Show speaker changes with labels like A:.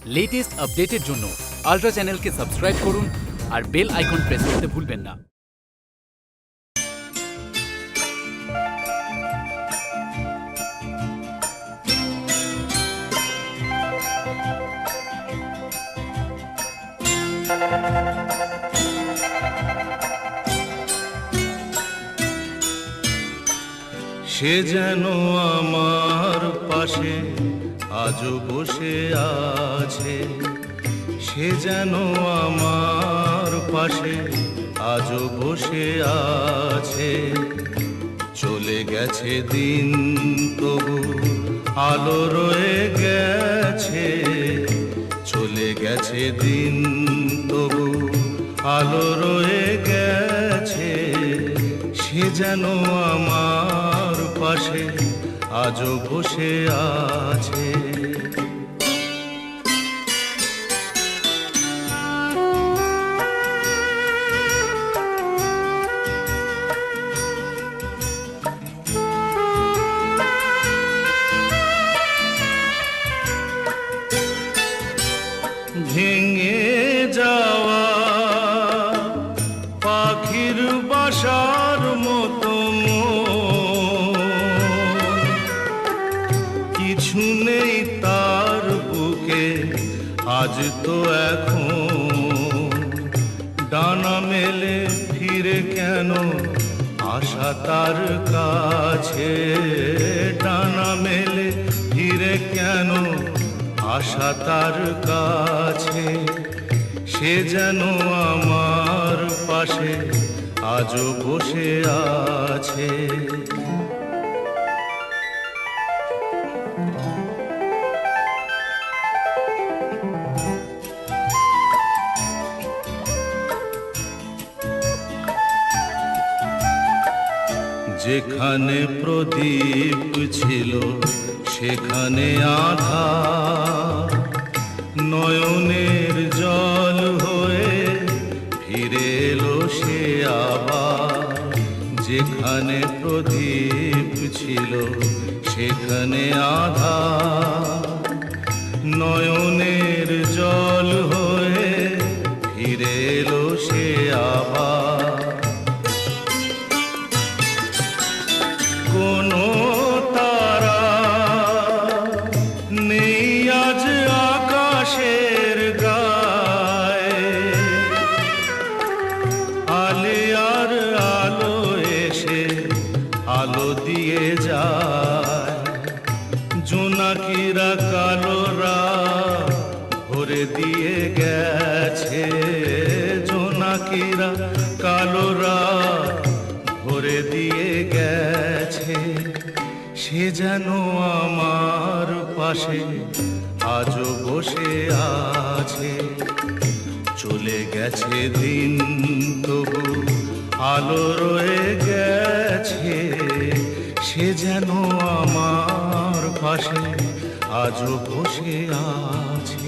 A: Latest আপডেটের জন্য ultra চ্যানেলকে সাবস্ক্রাইব করুন আর বেল আইকন প্রেস করতে ভুলবেন না।
B: সে যেন আমার পাশে আজও বসে আছে, সে যেন আমার পাশে আজও বসে আছে। চলে গেছে দিন তবু আলো রয়ে গেছে, চলে গেছে দিন তবু আলো রয়ে গেছে। সে যেন আমার পাশে আজও বসে আছে। ভেঙে যাওয়া পাখির বাসার মতো কিছু নেই তার বুকে আজ তো এখন। ডানা মেলে ফিরে কেন আশা তার কাছে, ডানা মেলে ফিরে কেন আশা তার কাছে। সে যেন আমার পাশে আজও বসে আছে। যেখানে প্রদীপ ছিল সেখানে আধার, নয়নের জল হয়ে ফিরে এলো সে আবার। যেখানে প্রদীপ ছিল সেখানে আধার, নয়নের জল হয়ে ফিরে এলো সে আবার। কোনো তারা নেই আজ আকাশের গায়ে, আলে আর আলো এসে আলো দিয়ে যায়। জোনাকিরা কালোরা ভরে দিয়ে গেছে, জোনাকিরা কালোরা ভরে দিয়ে গেছে। সে যেন আমার পাশে আজও বসে আছে। চলে গেছে দিন তবু আলো রয়ে গেছে। সে যেন আমার পাশে আজও বসে আছে।